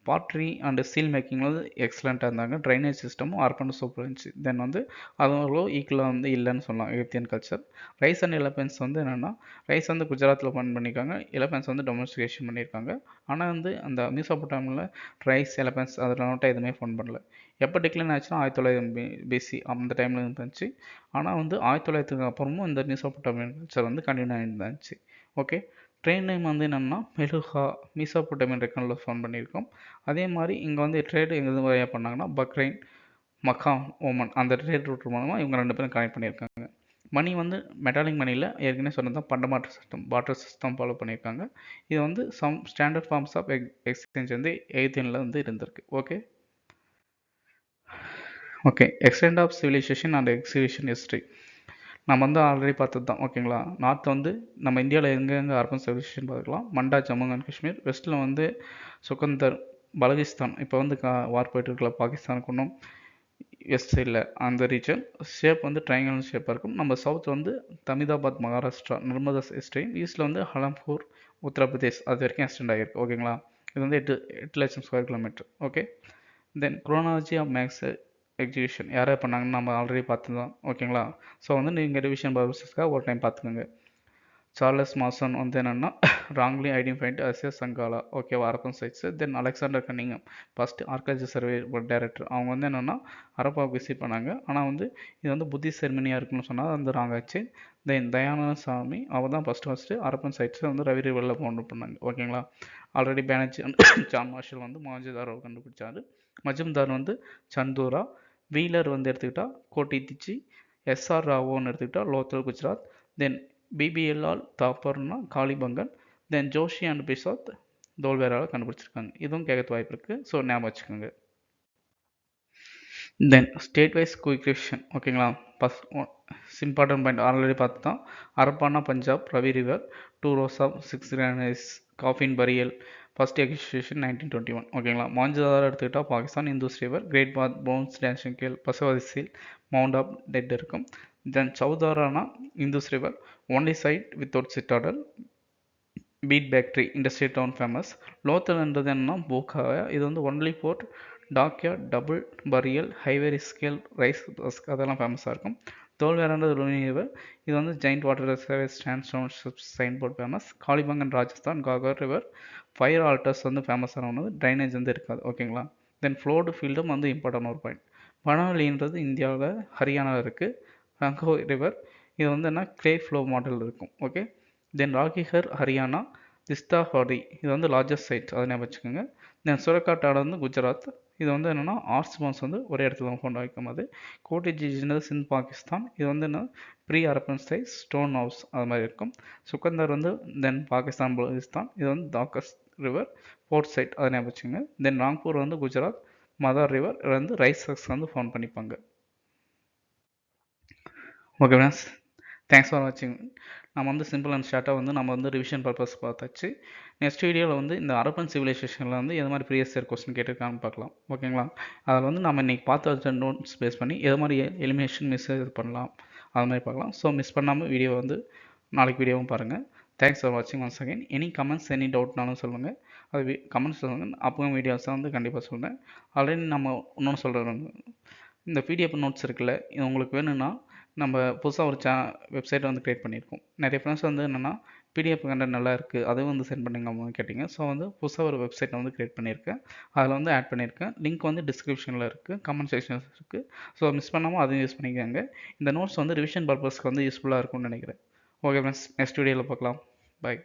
பாட்ரி அண்ட் ஸ்டீல் மேக்கிங் வந்து எக்ஸலண்ட்டாக இருந்தாங்க. ட்ரைனேஜ் சிஸ்டமும் அர்பன் சூப்பர் இருந்துச்சு. தென் வந்து அது அவ்வளோ ஈக்குவலாக வந்து இல்லைன்னு சொல்லலாம் எகிப்தியன் கல்ச்சர். ரைஸ் அண்ட் எலபென்ஸ் வந்து என்னென்னா ரைஸ் வந்து குஜராத்தில் பண்ணியிருக்காங்க, எலபென்ஸ் வந்து டொமஸ்டிகேஷன் பண்ணியிருக்காங்க. ஆனால் வந்து அந்த மீசோபொட்டாமியில் ரைஸ், எலபென்ஸ் அதெல்லாம் எதுவுமே ஃபோன் பண்ணல. எப்போ டிக்ளைன் ஆச்சுன்னா 1900 பிசி அந்த டைமில் இருந்துச்சு. ஆனால் வந்து 1900க்கு அப்புறமும் இந்த மீசோபொட்டாமியன் கல்ச்சர் வந்து கண்டினியூ ஆகிருந்துச்சு. ஓகே. ட்ரெயின் நேம் வந்து என்னென்னா மெலுஹா மீசோபொட்டாமியன் ரெக்கனில் ஃபோன் பண்ணியிருக்கோம். அதே மாதிரி இங்கே வந்து ட்ரேடு எங்கே வழியாக பண்ணாங்கன்னா பக்ரைன், மக்கான், ஓமன் அந்த ட்ரேட் ரூட் மூலமாக இவங்க ரெண்டு பேரும் கனெக்ட் பண்ணியிருக்காங்க. மணி வந்து மெட்டாலிக் மணியில் ஏற்கனவே சொன்னதான் பண்டமாற்று சிஸ்டம், பார்ட்டர் சிஸ்டம் ஃபாலோ பண்ணியிருக்காங்க. இது வந்து some standard forms of exchange வந்து எகிப்தியனில் வந்து இருந்திருக்கு. Okay. Okay. Extent of civilisation and exhibition history நம்ம வந்து ஆல்ரெடி பார்த்தது தான். ஓகேங்களா. நார்த் வந்து நம்ம இந்தியாவில் எங்கெங்கே அர்பன் சிவிலைசேஷன் பார்க்கலாம். மண்டா, ஜம்மு அண்ட் காஷ்மீர். வெஸ்ட்டில் வந்து சுகந்தர், பலுகிஸ்தான் இப்போ வந்து வார் போயிட்டு இருக்கல பாகிஸ்தானுக்கு ஒன்றும் வெஸ்ட் சைடில் அந்த ரீஜன் ஷேப் வந்து ட்ரையாங்கல் ஷேப்பாக இருக்கும். நம்ம சவுத் வந்து தமிதாபாத், மகாராஷ்டிரா, நர்மதா எஸ்டேட். ஈஸ்ட்டில் வந்து ஹலம்பூர், உத்தரப்பிரதேஷ் அது வரைக்கும் எக்ஸ்டெண்ட் ஆகிருக்கு. ஓகேங்களா. இது வந்து 8 லட்சம் square kilometre. Okay. Then chronology of max exhibition யாராவது பண்ணாங்கன்னு நம்ம ஆல்ரெடி பார்த்து தான். ஓகேங்களா. ஸோ வந்து நீங்கள் ரிவிஷன் பர்பஸஸ்க்காக ஒரு டைம் பார்த்துக்கோங்க. சார்லஸ் மாசன் வந்து என்னென்னா wrongly identified as a Sangala. ஓகேவா. Harappan sites. Then Alexander Cunningham first archaeology survey director. அவங்க வந்து என்னென்னா அரப்பாவுக்கு விசிட் பண்ணாங்க. ஆனால் வந்து இது வந்து புத்தி செர்மனியாக இருக்குன்னு சொன்னால் வந்து ராங் ஆச்சு. தென் தயானந்த சாமி அவர் தான் ஃபஸ்ட்டு அரப்பன் சைட்ஸை வந்து ரவி ரிவரில் ஃபவுண்ட் பண்ணாங்க. ஓகேங்களா. ஆல்ரெடி பேனர்ஜி ஜான் மார்ஷல் வந்து மொஹஞ்சதாரோ கண்டுபிடிச்சாரு. மஜும்தார் வந்து சந்தூரா, வீலர் வந்து எடுத்துக்கிட்டால் கோட்டி திச்சி, எஸ்ஆர் ராவோன்னு எடுத்துக்கிட்டால் லோத்தல் குஜராத், தென் பிபிஎல்ஆல் தாப்பர்னா காளிபங்கன், தென் ஜோஷி அண்ட் பிசாத் தோல்வேரால் கண்டுபிடிச்சிருக்காங்க. இதுவும் கேட்கறது வாய்ப்பு இருக்குது. ஸோ ஞாபகம் வச்சுக்கோங்க. தென் ஸ்டேட் வைஸ் குயிக்ரேஷன். ஓகேங்களா. ஃபஸ்ட் இம்பார்ட்டன்ட் பாயிண்ட் ஆல்ரெடி பார்த்து தான். அரப்பானா Punjab, Ravi river, 2 rows of 6 granaries, coffin burial, first exhibition 1921. ஓகேங்களா. மாஞ்சதாரா எடுத்துக்கிட்டால் Pakistan, Indus river, great bath, bones, dancing girl, Pashupati seal, mound of dead இருக்கும். தென் சௌதாரானா Indus river, only side without citadel, bead factory industrial town famous. லோத்தல்ன்றது என்னன்னா போகாயா. இது வந்து only fort, dockyard, double burial, ivory scale, rice அதெல்லாம் ஃபேமஸாக இருக்கும். தோல்வேரான்றது லுனி ரிவர். இது வந்து giant water reservoirs, sandstone ships, sign board famous. Kalibangan Rajasthan, Ghaggar river, fire altars வந்து ஃபேமஸான ஒன்று. ட்ரைனேஜ் வந்து இருக்காது. ஓகேங்களா. தென் ஃப்ளோடு ஃபீல்டும் வந்து இம்பார்ட்டன் ஒரு பாயிண்ட். பனாலின்றது இந்தியாவில் ஹரியானாவில் இருக்குது. ரங்கோ ரிவர் இது வந்து என்ன கிளே ஃப்ளோ மாடல் இருக்கும். ஓகே. தென் ராகிஹர் ஹரியானா, திஸ்தாஹாடி இது வந்து லார்ஜஸ்ட் சைட் அதை ஞாபகம் வச்சுக்கோங்க. தென் சுரக்காட்டாடு வந்து குஜராத். இது வந்து என்னென்னா ஆர்ட்ஸ் மாஸ் வந்து ஒரே இடத்துல தான் கொண்டு வைக்கும். அது கோட்டிஜின்றது சிந்த் பாகிஸ்தான். இது வந்து என்ன pre Harappan size stone house அது மாதிரி இருக்கும். சுக்கந்தர் வந்து தென் பாகிஸ்தான், பலுகிஸ்தான். இது வந்து தாக்கஸ் ரிவர் போர்ட் சைட் அதை ஞாபகம் வச்சுக்கோங்க. தென் ராங்பூர் வந்து குஜராத், மதர் ரிவர் வந்து ரைஸ் சக்ஸ் வந்து ஃபவுண்ட் பண்ணிப்பாங்க. ஓகே ஃப்ரெண்ட்ஸ், தேங்க்ஸ் ஃபார் வாட்சிங். நம்ம வந்து சிம்பிள் அண்ட் ஷார்ட்டாக வந்து நம்ம வந்து ரிவிஷன் பர்பஸ் பார்த்தாச்சு. நெக்ஸ்ட் வீடியோவில் வந்து இந்த ஹரப்பன் சிவிலைசேஷனில் வந்து எது மாதிரி ப்ரீவியஸ் இயர் கொஸ்டின் கேட்டிருக்கான்னு பார்க்கலாம். ஓகேங்களா? அதில் வந்து நம்ம இன்றைக்கி பார்த்து வச்ச நோட்ஸ் பேஸ் பண்ணி எது மாதிரி எலிமினேஷன் மிஸ் இது பண்ணலாம் அது மாதிரி பார்க்கலாம். ஸோ மிஸ் பண்ணாமல் வீடியோ வந்து நாளைக்கு வீடியோவும் பாருங்கள். தேங்க்ஸ் ஃபார் வாட்சிங் once again. Any comments any டவுட்னாலும் சொல்லுங்கள். அது கமெண்ட்ஸ் சொல்லுங்கள். அப்பவும் வீடியோஸை வந்து கண்டிப்பாக சொல்கிறேன். ஆல்ரெடி நம்ம இன்னொன்று சொல்கிறோம், இந்த பிடிஎஃப் நோட்ஸ் இருக்குல்ல, இது உங்களுக்கு வேணும்னா நம்ம புதுசாக ஒரு வெப்சைட் வந்து க்ரியேட் பண்ணியிருக்கோம். நிறைய ஃப்ரெண்ட்ஸ் வந்து என்னென்னா பிடிஎஃப் கண்டென்ட் நல்லா இருக்குது, அதுவும் வந்து சென்ட் பண்ணுங்க கேட்டிங்க. ஸோ வந்து புதுசாக ஒரு வெப்சைட் வந்து க்ரியேட் பண்ணியிருக்கேன். அதில் வந்து ஆட் பண்ணியிருக்கேன். லிங்க் வந்து டிஸ்கிரிப்ஷனில் இருக்குது, கமெண்ட் செக்ஷன்ஸ் இருக்குது. ஸோ மிஸ் பண்ணாமல் அதையும் யூஸ் பண்ணிக்கோங்க. இந்த நோட்ஸ் வந்து ரிவிஷன் பர்பஸ்க்கு வந்து யூஸ்ஃபுல்லாக இருக்கும்னு நினைக்கிறேன். ஓகே ஃப்ரெண்ட்ஸ், நெக்ஸ்ட் வீடியோவில் பார்க்கலாம். பாய்.